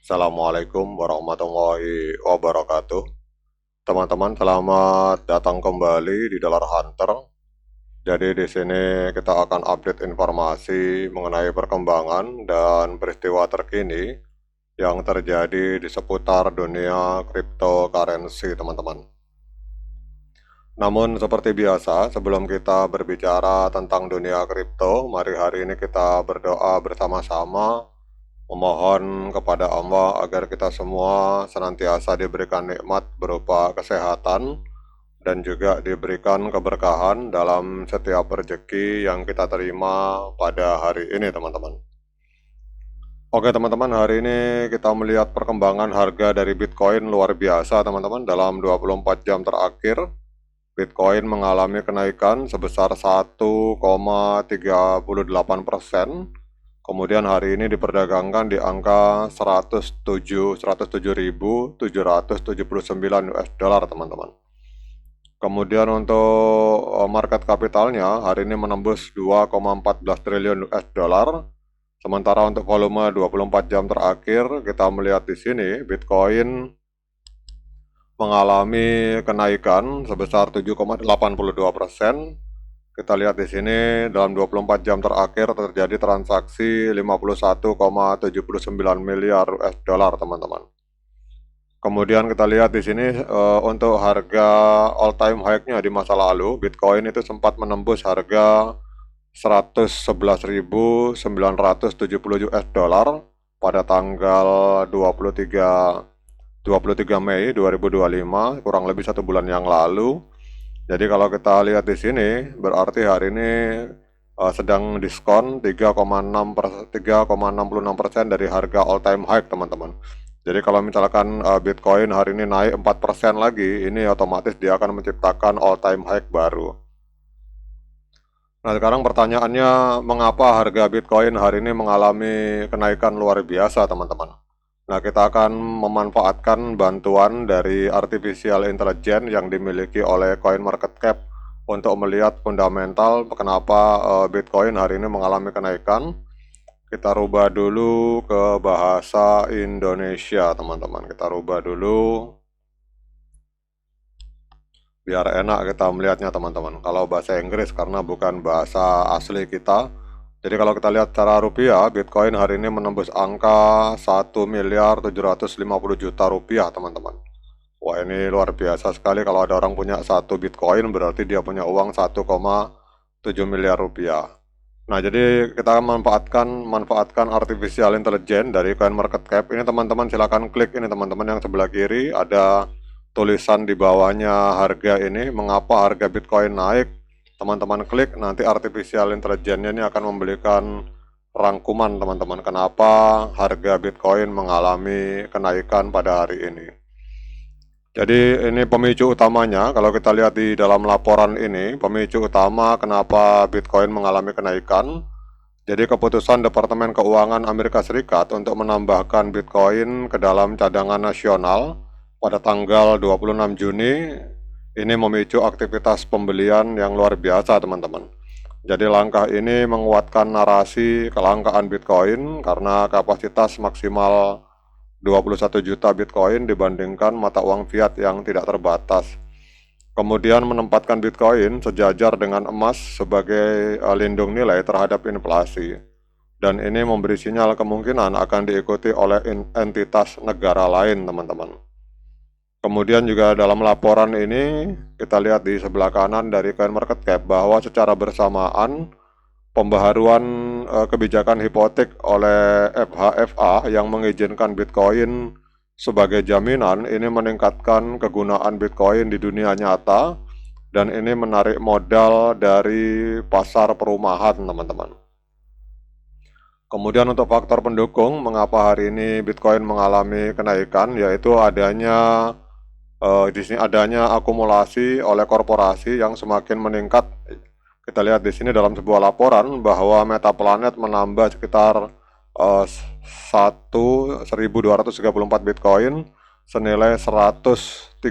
Assalamualaikum warahmatullahi wabarakatuh. Teman-teman, selamat datang kembali di Dollar Hunter. Jadi di sini kita akan update informasi mengenai perkembangan dan peristiwa terkini yang terjadi di seputar dunia cryptocurrency, teman-teman. Namun seperti biasa, sebelum kita berbicara tentang dunia kripto, mari hari ini kita berdoa bersama-sama memohon kepada Allah agar kita semua senantiasa diberikan nikmat berupa kesehatan dan juga diberikan keberkahan dalam setiap rezeki yang kita terima pada hari ini, teman-teman. Oke, teman-teman, hari ini kita melihat perkembangan harga dari Bitcoin luar biasa, teman-teman. Dalam 24 jam terakhir, Bitcoin mengalami kenaikan sebesar 1,38%. Kemudian hari ini diperdagangkan di angka 107.779 US dollar, teman-teman. Kemudian untuk market kapitalnya hari ini menembus 2,14 triliun US dollar. Sementara untuk volume 24 jam terakhir kita melihat di sini Bitcoin mengalami kenaikan sebesar 7,82%. Kita lihat di sini dalam 24 jam terakhir terjadi transaksi 51,79 miliar US dollar, teman-teman. Kemudian kita lihat di sini untuk harga all time high-nya di masa lalu, Bitcoin itu sempat menembus harga 111.970 US dollar pada tanggal 23 Mei 2025, kurang lebih 1 bulan yang lalu. Jadi kalau kita lihat di sini, berarti hari ini sedang diskon 3,66% dari harga all time high, teman-teman. Jadi kalau misalkan Bitcoin hari ini naik 4% lagi, ini otomatis dia akan menciptakan all time high baru. Nah, sekarang pertanyaannya, mengapa harga Bitcoin hari ini mengalami kenaikan luar biasa, teman-teman? Nah, kita akan memanfaatkan bantuan dari artificial intelligence yang dimiliki oleh CoinMarketCap untuk melihat fundamental kenapa Bitcoin hari ini mengalami kenaikan. Kita rubah dulu ke bahasa Indonesia, teman-teman. Kita rubah dulu biar enak kita melihatnya, teman-teman. Kalau bahasa Inggris karena bukan bahasa asli kita. Jadi kalau kita lihat secara rupiah, Bitcoin hari ini menembus angka 1.750.000.000 rupiah, teman-teman. Wah, ini luar biasa sekali. Kalau ada orang punya 1 Bitcoin, berarti dia punya uang 1,7 miliar rupiah. Nah, jadi kita manfaatkan artificial intelligence dari CoinMarketCap. Ini teman-teman silakan klik ini, teman-teman, yang sebelah kiri ada tulisan di bawahnya harga ini, mengapa harga Bitcoin naik. Teman-teman klik, nanti artificial intelligence ini akan memberikan rangkuman, teman-teman, kenapa harga Bitcoin mengalami kenaikan pada hari ini. Jadi ini pemicu utamanya, kalau kita lihat di dalam laporan ini, pemicu utama kenapa Bitcoin mengalami kenaikan. Jadi keputusan Departemen Keuangan Amerika Serikat untuk menambahkan Bitcoin ke dalam cadangan nasional pada tanggal 26 Juni, ini memicu aktivitas pembelian yang luar biasa, teman-teman. Jadi langkah ini menguatkan narasi kelangkaan Bitcoin karena kapasitas maksimal 21 juta Bitcoin dibandingkan mata uang fiat yang tidak terbatas. Kemudian menempatkan Bitcoin sejajar dengan emas sebagai lindung nilai terhadap inflasi. Dan ini memberi sinyal kemungkinan akan diikuti oleh entitas negara lain, teman-teman. Kemudian juga dalam laporan ini kita lihat di sebelah kanan dari CoinMarketCap bahwa secara bersamaan pembaharuan kebijakan hipotek oleh FHFA yang mengizinkan Bitcoin sebagai jaminan ini meningkatkan kegunaan Bitcoin di dunia nyata dan ini menarik modal dari pasar perumahan, teman-teman. Kemudian untuk faktor pendukung mengapa hari ini Bitcoin mengalami kenaikan, yaitu di sini adanya akumulasi oleh korporasi yang semakin meningkat. Kita lihat di sini dalam sebuah laporan bahwa Metaplanet menambah sekitar 1.234 Bitcoin senilai 132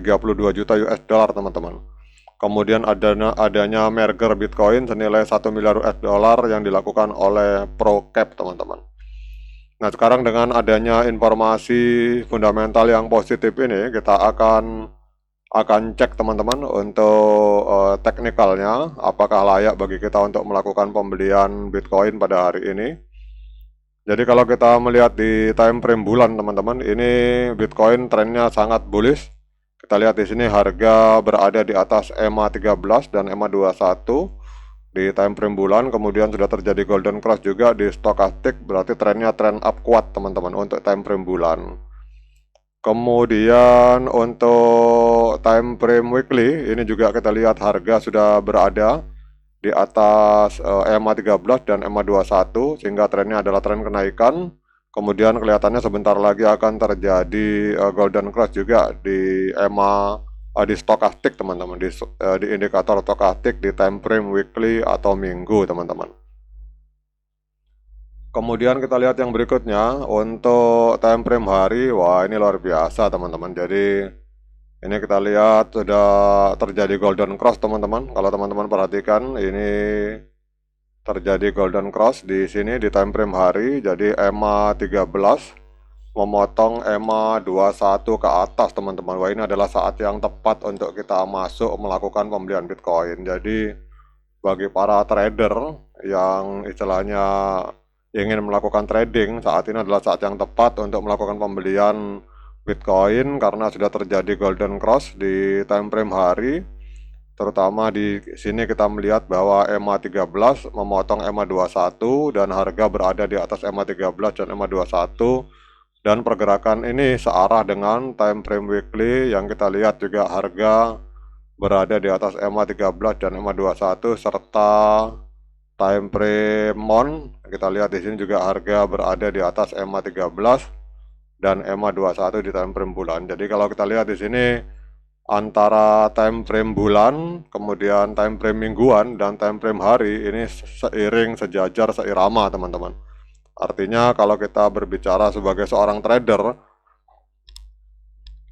juta US dollar, teman-teman. Kemudian adanya merger Bitcoin senilai 1 miliar US dollar yang dilakukan oleh ProCap, teman-teman. Nah, sekarang dengan adanya informasi fundamental yang positif ini, kita akan cek teman-teman untuk teknikalnya, apakah layak bagi kita untuk melakukan pembelian Bitcoin pada hari ini. Jadi kalau kita melihat di time frame bulan teman-teman, ini Bitcoin trennya sangat bullish. Kita lihat di sini harga berada di atas EMA 13 dan EMA 21 di time frame bulan, kemudian sudah terjadi golden cross juga di stokastik, berarti trennya tren up kuat teman-teman untuk time frame bulan. Kemudian untuk time frame weekly, ini juga kita lihat harga sudah berada di atas EMA 13 dan EMA 21, sehingga trennya adalah tren kenaikan. Kemudian kelihatannya sebentar lagi akan terjadi golden cross juga di EMA di stokastik teman-teman, di indikator stokastik di time frame weekly atau minggu teman-teman. Kemudian kita lihat yang berikutnya untuk time frame hari. Wah, ini luar biasa teman-teman. Jadi ini kita lihat sudah terjadi golden cross teman-teman. Kalau teman-teman perhatikan, ini terjadi golden cross di sini di time frame hari. Jadi EMA 13 memotong EMA 21 ke atas teman-teman. Wah, ini adalah saat yang tepat untuk kita masuk melakukan pembelian Bitcoin. Jadi bagi para trader yang istilahnya ingin melakukan trading, saat ini adalah saat yang tepat untuk melakukan pembelian Bitcoin karena sudah terjadi golden cross di time frame hari. Terutama di sini kita melihat bahwa EMA 13 memotong EMA 21 dan harga berada di atas EMA 13 dan EMA 21. Dan pergerakan ini searah dengan time frame weekly yang kita lihat juga harga berada di atas EMA 13 dan EMA 21 serta time frame month. Kita lihat di sini juga harga berada di atas EMA 13 dan EMA 21 di time frame bulan. Jadi kalau kita lihat di sini antara time frame bulan, kemudian time frame mingguan dan time frame hari ini seiring, sejajar, seirama teman-teman. Artinya kalau kita berbicara sebagai seorang trader,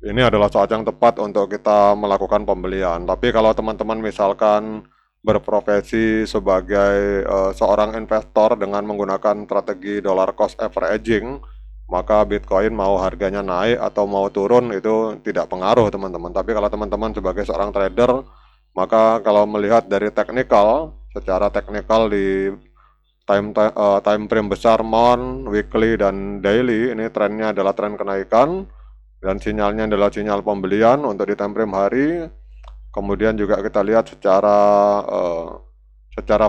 ini adalah saat yang tepat untuk kita melakukan pembelian. Tapi kalau teman-teman misalkan berprofesi sebagai seorang investor dengan menggunakan strategi dollar cost averaging, maka Bitcoin mau harganya naik atau mau turun itu tidak pengaruh teman-teman. Tapi kalau teman-teman sebagai seorang trader, maka kalau melihat dari teknikal, secara teknikal di time frame besar month, weekly, dan daily, ini trennya adalah tren kenaikan dan sinyalnya adalah sinyal pembelian untuk di time frame hari. Kemudian juga kita lihat secara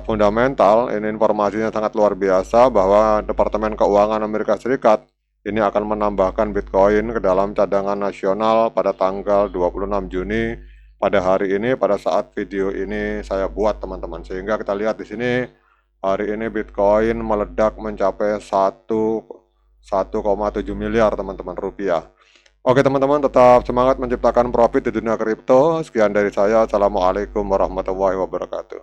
fundamental, ini informasinya sangat luar biasa bahwa Departemen Keuangan Amerika Serikat ini akan menambahkan Bitcoin ke dalam cadangan nasional pada tanggal 26 Juni pada hari ini, pada saat video ini saya buat teman-teman. Sehingga kita lihat di sini hari ini Bitcoin meledak mencapai 1,7 miliar teman-teman rupiah. Oke teman-teman, tetap semangat menciptakan profit di dunia kripto. Sekian dari saya. Assalamualaikum warahmatullahi wabarakatuh.